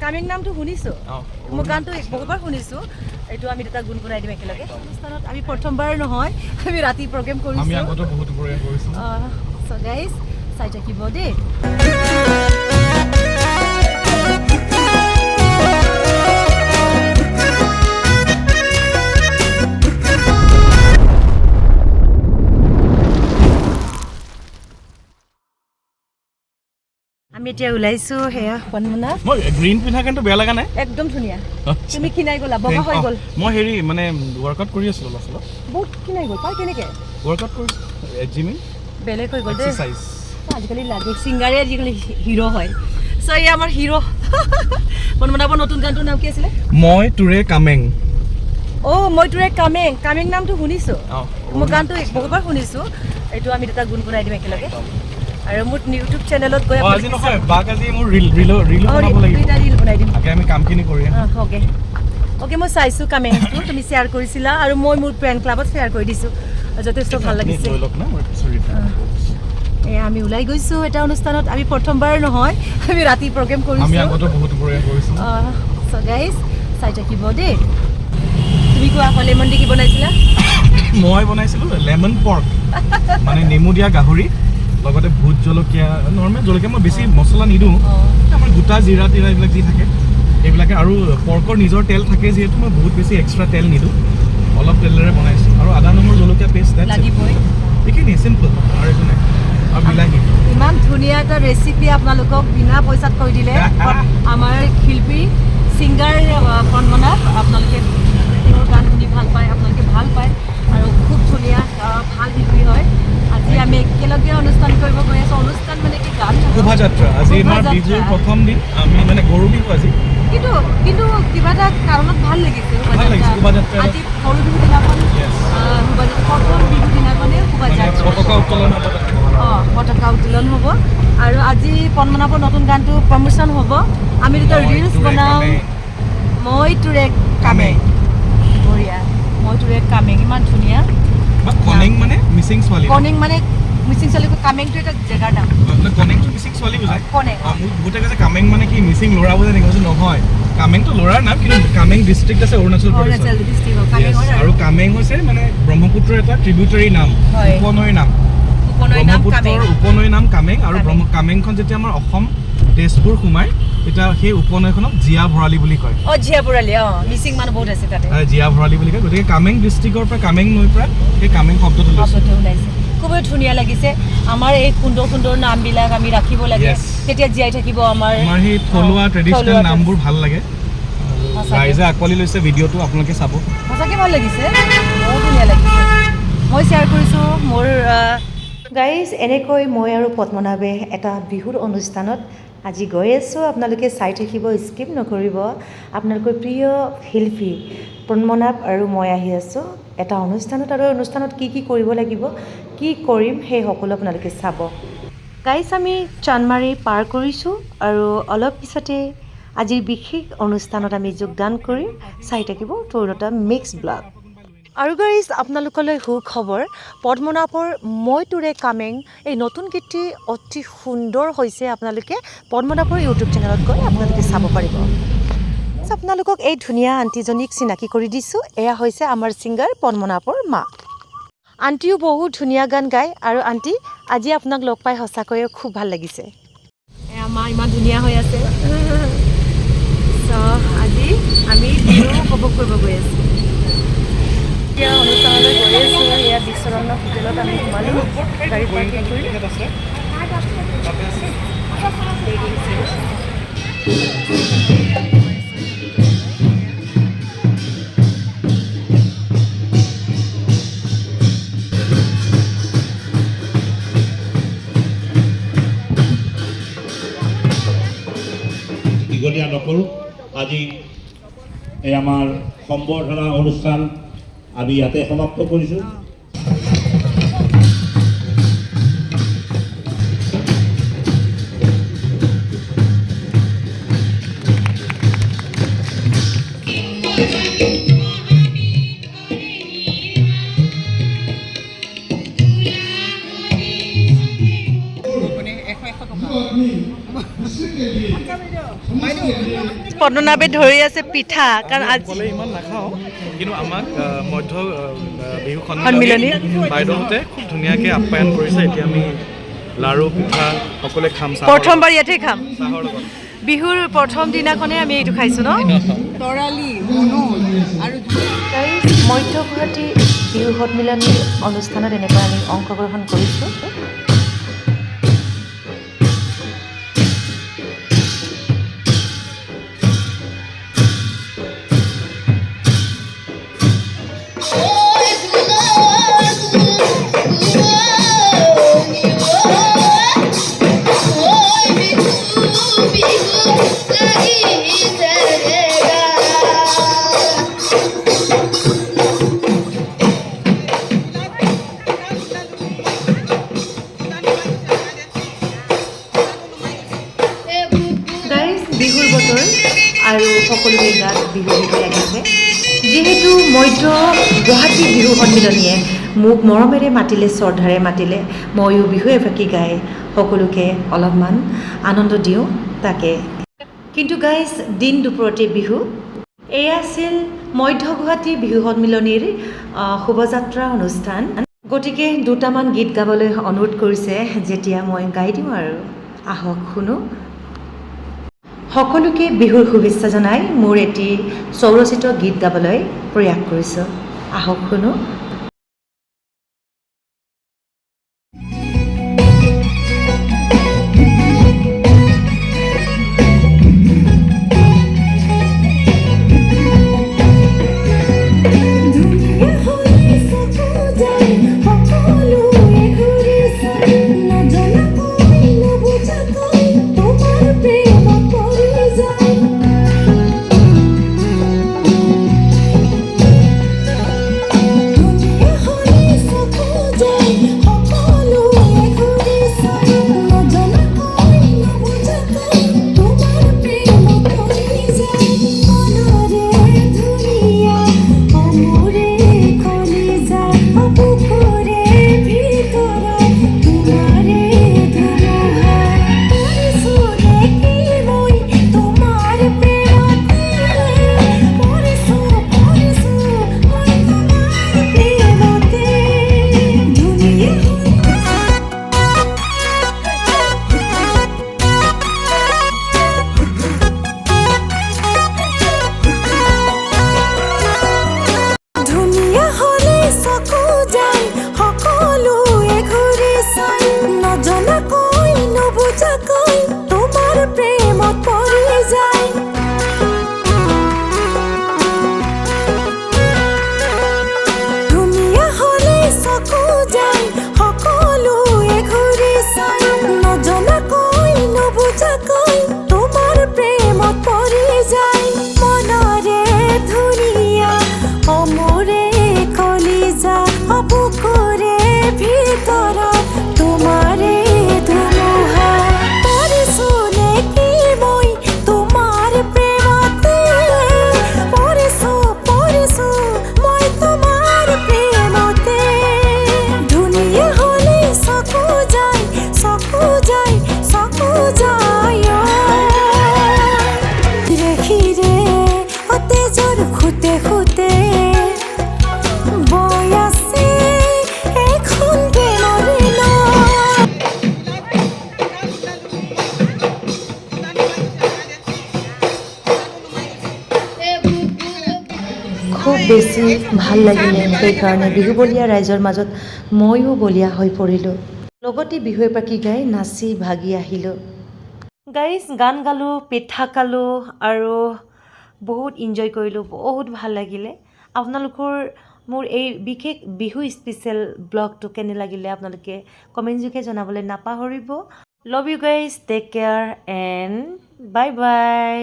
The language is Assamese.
কামিং নামটো শুনিছো মই গানটো বহুবাৰ শুনিছো এইটো আমি এটা গুণগুণাই দিম একেলগে অনুষ্ঠানত আমি প্ৰথমবাৰ নহয় আমি ৰাতি প্ৰগ্ৰাম কৰিছো আমি আগতে বহুত প্ৰগ্ৰাম কৰিছো সো গাইস চাই থাকিব দেই আমি এতিয়া ওলাইছো হেয়া পনমনা মই গ্ৰীণ পিন্ধা কিন্তু বেয়া লাগা নাই একদম ধুনিয়া তুমি কিনাই গলা বগা হৈ গল মই হেৰি মানে ওয়াৰ্কআউট কৰি আছিলো লাসলো বহুত কিনাই গল পাই কেনেকে ওয়াৰ্কআউট কৰি জিমিং বেলেগ হৈ গল দে এক্সাৰসাইজ আজিকালি লাগে সিঙ্গাৰে আজিকালি হিৰো হয় সো এই আমাৰ হিৰো পনমনাব নতুন গানটোৰ নাম কি আছিল মই তুৰে কামেং ও মই তুৰে কামেং নামটো শুনিছো মই গানটো বহুবাৰ শুনিছো এইটো আমি এটা গুণগুণাই দিম একেলগে আৰু মোৰ ইউটিউব চেনেলত গৈ আজি নহয় বাক আজি মোৰ ৰিল বনাব লাগিব এটা ৰিল বনাই দিম আগে আমি কামখিনি কৰি ওকে ওকে মই চাইছো কামেংটো তুমি শেয়াৰ কৰিছিলা আৰু মই মোৰ ফ্ৰেন্ড ক্লাবত শেয়াৰ কৰি দিছো যথেষ্ট ভাল লাগিছে আমি ওলাই গৈছো এটা অনুষ্ঠানত আমি প্ৰথমবাৰ নহয় আমি ৰাতি প্ৰগ্ৰাম কৰিছো আমি আগতে বহুত প্ৰগ্ৰাম কৰিছো সো গাইস চাই থাকিব দেই তুমি কোৱা লেমন দি কি বনাইছিলা মই বনাইছিলো লেমন পৰ্ক মানে নেমু দিয়া গাহৰি লগতে ভূত জলকীয়া নৰ্মেল জলকীয়া মই বেছি মছলা নিদো আমাৰ গোটা জিৰা তিৰা এইবিলাক যি থাকে এইবিলাকে আৰু পৰ্কৰ নিজৰ তেল থাকে যেহেতু মই বহুত বেছি এক্সট্ৰা তেল নিদো অলপ তেলেৰে বনাইছো আৰু আদা নহৰু জলকীয়া পেষ্ট লাগিবই এইখিনি সিম্পল আৰু একো নাই আৰু বিলাহী ইমান ধুনীয়া এটা ৰেচিপি আপোনালোকক বিনা পইচাত কৈ দিলে আমাৰ শিল্পী সিঙ্গাৰ পনমনা আপোনালোকে তেওঁৰ গান শুনি ভাল পায় আপোনালোকে ভাল পায় আৰু খুব ধুনীয়া ভাল শিল্পী হয় আজি আমি একেলগে অনুষ্ঠান কৰিব গৈ আছো অনুষ্ঠান মানে কি গান শোভাযাত্ৰা আজি আমাৰ বিহুৰ প্ৰথম দিন আমি মানে গৰু বিহু আজি কিন্তু কিবা এটা কাৰণত ভাল লাগিছে শোভাযাত্ৰা আজি গৰু বিহু দিনাখন প্ৰথম বিহু দিনাখনে শোভাযাত্ৰা পতাকা উত্তোলন হ'ব আৰু আজি পনমনাবৰ নতুন গানটো প্ৰমোশ্যন হ'ব আমি দুটা ৰিলছ বনাম মই তুৰে কামেং বঢ়িয়া মই তুৰে কামেং ইমান ধুনীয়া কনিং মানে মিচিং ছোৱালী কনিং মানে মিচিং ছোৱালী কামেংটো এটা জেগাৰ নাম কনিংটো মিচিং ছোৱালী বুজায় কনিং গোটেই কৈছে কামেং মানে কি মিচিং ল'ৰা বুজায় নেকি কৈছে নহয় কামেংটো ল'ৰাৰ নাম কিন্তু কামেং ডিষ্ট্ৰিক্ট আছে অৰুণাচল প্ৰদেশ আৰু কামেং হৈছে মানে ব্ৰহ্মপুত্ৰৰ এটা ট্ৰিবিউটাৰী নাম উপনৈৰ নাম ব্ৰহ্মপুত্ৰৰ উপনৈৰ নাম কামেং আৰু কামেংখন যেতিয়া আমাৰ অসম তেজপুৰ সোমাই তেতিয়া সেই উপনৈখনক জিয়া ভৰালী বুলি কয় জিয়া ভৰালী মিচিং মানুহ বহুত আছে তাতে জিয়া ভৰালী বুলি কয় গতিকে কামেং ডিষ্ট্ৰিক্টৰ পৰা কামেং নৈৰ পৰা সেই কামেং শব্দটো ওলাইছে খুবেই ধুনীয়া লাগিছে আমাৰ এই সুন্দৰ সুন্দৰ নামবিলাক আমি ৰাখিব লাগে তেতিয়া জীয়াই থাকিব আমাৰ সেই থলুৱা ট্ৰেডিচনেল নামবোৰ ভাল লাগে ৰাইজে আঁকোৱালি লৈছে ভিডিঅ'টো আপোনালোকে চাব সঁচাকৈ ভাল লাগিছে বহুত ধুনীয়া লাগিছে মই শ্বেয়াৰ কৰিছোঁ মোৰ গাইজ এনেকৈ মই আৰু পদ্মনাভে এটা বিহুৰ অনুষ্ঠানত আজি গৈ আছোঁ আপোনালোকে চাই থাকিব স্কিপ নকৰিব আপোনালোকৰ প্ৰিয় শিল্পী পদ্মনাভ আৰু মই আহি আছোঁ এটা অনুষ্ঠানত আৰু অনুষ্ঠানত কি কৰিব লাগিব কি কৰিম সেই সকলো আপোনালোকে চাব গাইজ আমি চানমাৰি পাৰ কৰিছোঁ আৰু অলপ পিছতে আজিৰ বিশেষ অনুষ্ঠানত আমি যোগদান কৰিম চাই থাকিব তৰুণতা মিক্স ব্লগ আৰু গাইজ আপোনালোকলৈ সুখবৰ পদ্মনাভৰ মই তুৰে কামেং এই নতুন গীতটি অতি সুন্দৰ হৈছে আপোনালোকে পদ্মনাভৰ ইউটিউব চেনেলত গৈ আপোনালোকে চাব পাৰিব আপোনালোকক এই ধুনীয়া আণ্টিজনীক চিনাকি কৰি দিছোঁ এয়া হৈছে আমাৰ ছিংগাৰ পদ্মনাভৰ মা আণ্টিও বহুত ধুনীয়া গান গায় আৰু আণ্টি আজি আপোনাক লগ পাই সঁচাকৈয়ে খুব ভাল লাগিছে এয়া মা ইমান ধুনীয়া হৈ আছে আজি আমি বিহু উপভোগ কৰিব গৈ আছোঁ এতিয়া অনুষ্ঠানলৈ গৈ আছোঁ এয়া বিশ্বৰত্ন হোটেলত আমি সোমালোঁ গাড়ী পাৰ্কিং কৰি দীঘলীয়া নকৰোঁ আজি এই আমাৰ সম্বৰ্ধনা অনুষ্ঠান আমি ইয়াতে সমাপ্ত কৰিছোঁ পদ্মনাভে ধৰি আছে পিঠা কাৰণ আজি অকলে ইমান নাখাওঁ কিন্তু আমাক মধ্য বিহু সন্মিলনী বাইদেউহঁতে খুব ধুনীয়াকৈ আপ্যায়ন কৰিছে এতিয়া আমি লাৰু পিঠা সকলোৱে খাম প্ৰথমবাৰ ইয়াতে খাম চাহৰ লগত বিহুৰ প্ৰথম দিনাখনে আমি এইটো খাইছোঁ ন তৰালি মনোজ আৰু মধ্য গুৱাহাটী বিহু সন্মিলনী অনুষ্ঠানত এনেকৈ আমি অংশগ্ৰহণ কৰিছোঁ বিহুৰ বতৰ আৰু সকলোৰে গাত বিহু বিহু লাগিছে যিহেতু মধ্য গুৱাহাটী বিহু সন্মিলনীয়ে মোক মৰমেৰে মাতিলে শ্ৰদ্ধাৰে মাতিলে ময়ো বিহু এফাকি গাই সকলোকে অলপমান আনন্দ দিওঁ তাকে কিন্তু গাইজ দিন দুপৰতে বিহু এয়া আছিল মধ্য গুৱাহাটী বিহু সন্মিলনীৰ শোভাযাত্ৰা অনুষ্ঠান গতিকে দুটামান গীত গাবলৈ অনুৰোধ কৰিছে যেতিয়া মই গাই দিওঁ আৰু আহক শুনো সকলোকে বিহুৰ শুভেচ্ছা জনাই মোৰ এটি স্বৰচিত গীত গাবলৈ প্ৰয়াস কৰিছোঁ আহক শুনো খুব বেছি ভাল লাগিলে সেইকাৰণে বিহু বলীয়া ৰাইজৰ মাজত ময়ো বলীয়া হৈ পৰিলোঁ লগতে বিহু এপাকি গাই নাচি ভাগি আহিলোঁ গাইজ গান গালোঁ পিঠা খালোঁ আৰু বহুত এনজয় কৰিলোঁ বহুত ভাল লাগিলে আপোনালোকৰ মোৰ এই বিশেষ বিহু স্পেচিয়েল ব্লগটো কেনে লাগিলে আপোনালোকে কমেণ্ট যোগে জনাবলৈ নাপাহৰিব love you guys take care and bye by